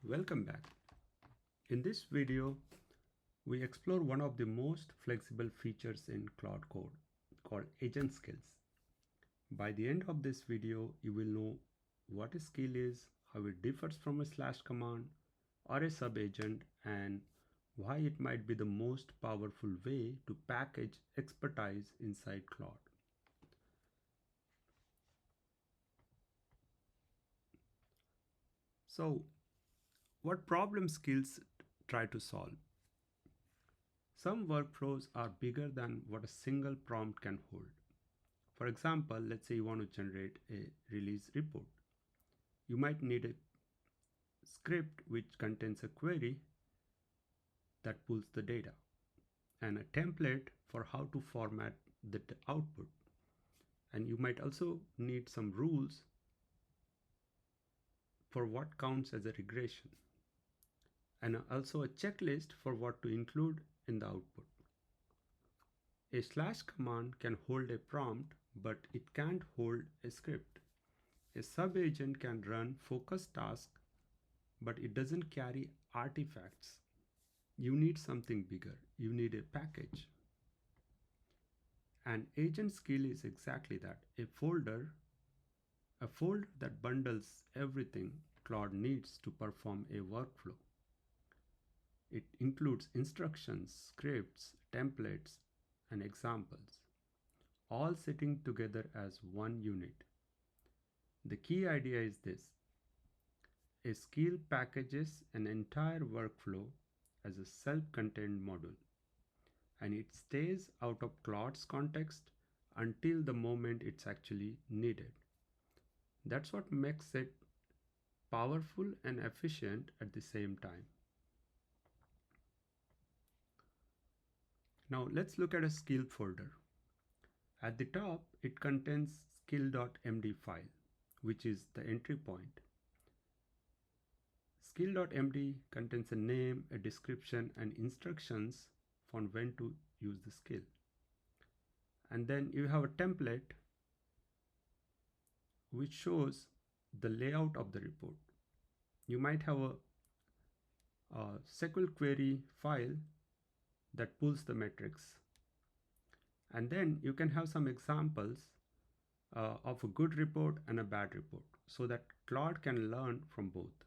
Welcome back. In this video, we explore one of the most flexible features in Claude Code called Agent Skills. By the end of this video, you will know what a skill is, how it differs from a slash command or a subagent, and why it might be the most powerful way to package expertise inside Claude. So, what problem skills try to solve? Some workflows are bigger than what a single prompt can hold. For example, let's say you want to generate a release report. You might need a script which contains a query that pulls the data and a template for how to format the output. And you might also need some rules for what counts as a regression, and also a checklist for what to include in the output. A slash command can hold a prompt, but it can't hold a script. A subagent can run focused tasks, but it doesn't carry artifacts. You need something bigger. You need a package. An agent skill is exactly that, a folder that bundles everything Claude needs to perform a workflow. It includes instructions, scripts, templates, and examples, all sitting together as one unit. The key idea is this: a skill packages an entire workflow as a self-contained module, and it stays out of Claude's context until the moment it's actually needed. That's what makes it powerful and efficient at the same time. Now let's look at a skill folder. At the top, it contains SKILL.md file, which is the entry point. SKILL.md contains a name, a description, and instructions on when to use the skill. And then you have a template which shows the layout of the report. You might have a SQL query file that pulls the metrics. And then you can have some examples of a good report and a bad report so that Claude can learn from both.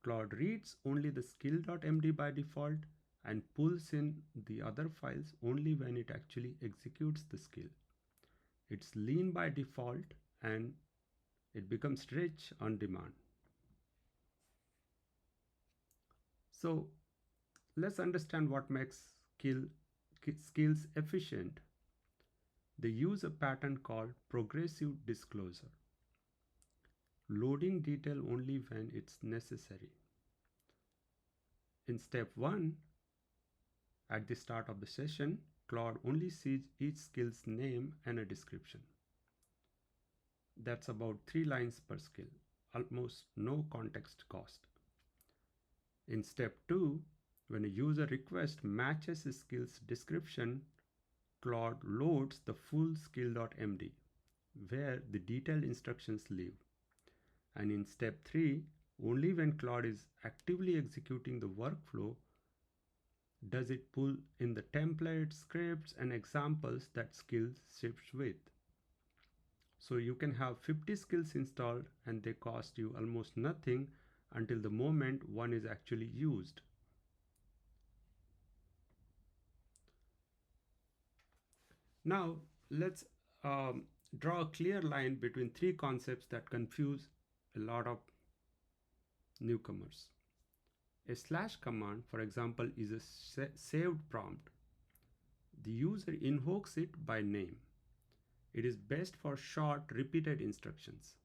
Claude reads only the skill.md by default and pulls in the other files only when it actually executes the skill. It's lean by default and it becomes rich on demand. So let's understand what makes skills efficient. They use a pattern called progressive disclosure, loading detail only when it's necessary. In step 1, at the start of the session, Claude only sees each skill's name and a description. That's about 3 lines per skill, almost no context cost. In step 2, when a user request matches a skill's description, Claude loads the full skill.md, where the detailed instructions live. And in step 3, only when Claude is actively executing the workflow does it pull in the templates, scripts, and examples that skills ships with. So you can have 50 skills installed and they cost you almost nothing until the moment one is actually used. Now let's draw a clear line between 3 concepts that confuse a lot of newcomers. A slash command, for example, is a saved prompt. The user invokes it by name. It is best for short, repeated instructions.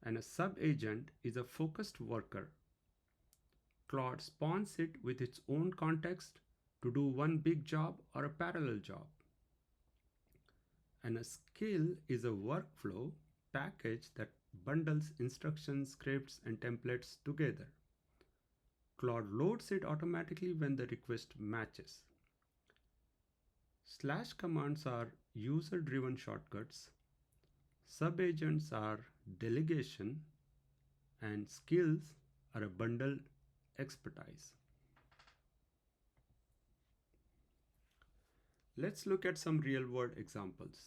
And a subagent is a focused worker. Claude spawns it with its own context to do one big job or a parallel job. And a skill is a workflow package that bundles instructions, scripts, and templates together. Claude loads it automatically when the request matches. Slash commands are user-driven shortcuts. Subagents are delegation, and skills are a bundled expertise. Let's look at some real-world examples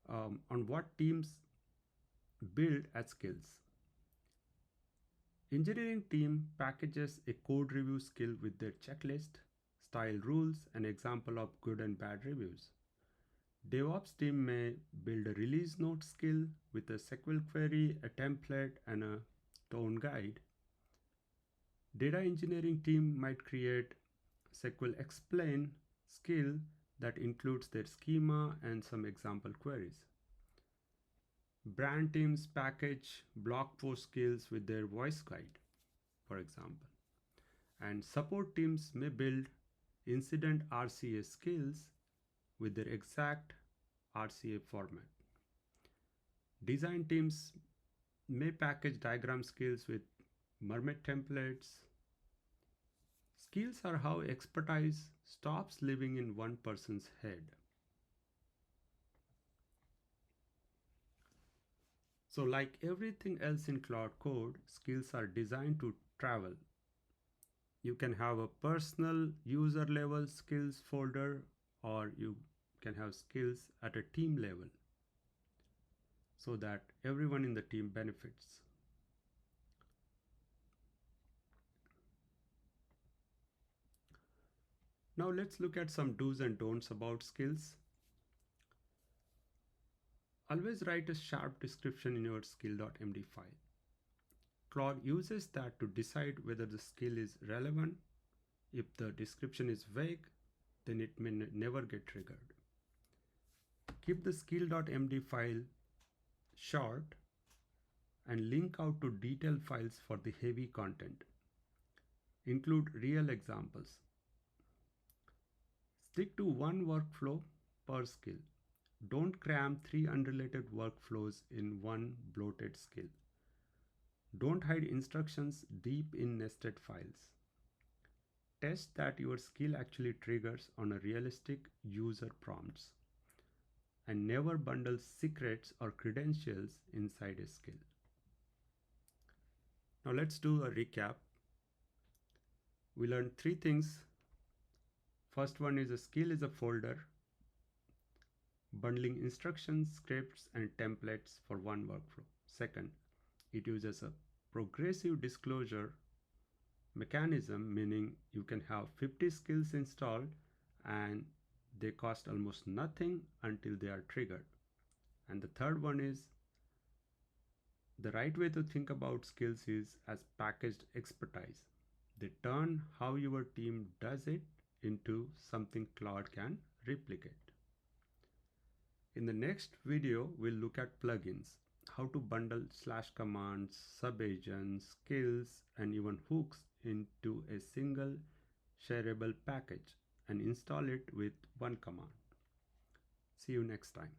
on what teams build as skills. Engineering team packages a code review skill with their checklist, style rules, and example of good and bad reviews. DevOps team may build a release note skill with a SQL query, a template, and a tone guide. Data engineering team might create SQL explain skill that includes their schema and some example queries. Brand teams package blog post skills with their voice guide, for example. And support teams may build incident RCA skills with their exact RCA format. Design teams may package diagram skills with mermaid templates. Skills are how expertise stops living in one person's head. So like everything else in Claude Code, skills are designed to travel. You can have a personal user level skills folder, or you can have skills at a team level so that everyone in the team benefits. Now let's look at some do's and don'ts about skills. Always write a sharp description in your SKILL.md file. Claude uses that to decide whether the skill is relevant. If the description is vague, then it may never get triggered. Keep the SKILL.md file short and link out to detailed files for the heavy content. Include real examples. Stick to one workflow per skill. Don't cram 3 unrelated workflows in one bloated skill. Don't hide instructions deep in nested files. Test that your skill actually triggers on a realistic user prompts. And never bundle secrets or credentials inside a skill. Now let's do a recap. We learned 3 things. First one is a skill is a folder, bundling instructions, scripts, and templates for one workflow. Second, it uses a progressive disclosure mechanism, meaning you can have 50 skills installed and they cost almost nothing until they are triggered. And the third one is the right way to think about skills is as packaged expertise. They turn how your team does it into something Claude can replicate. In the next video, we'll look at plugins, how to bundle slash commands, subagents, skills, and even hooks into a single shareable package and install it with one command. See you next time.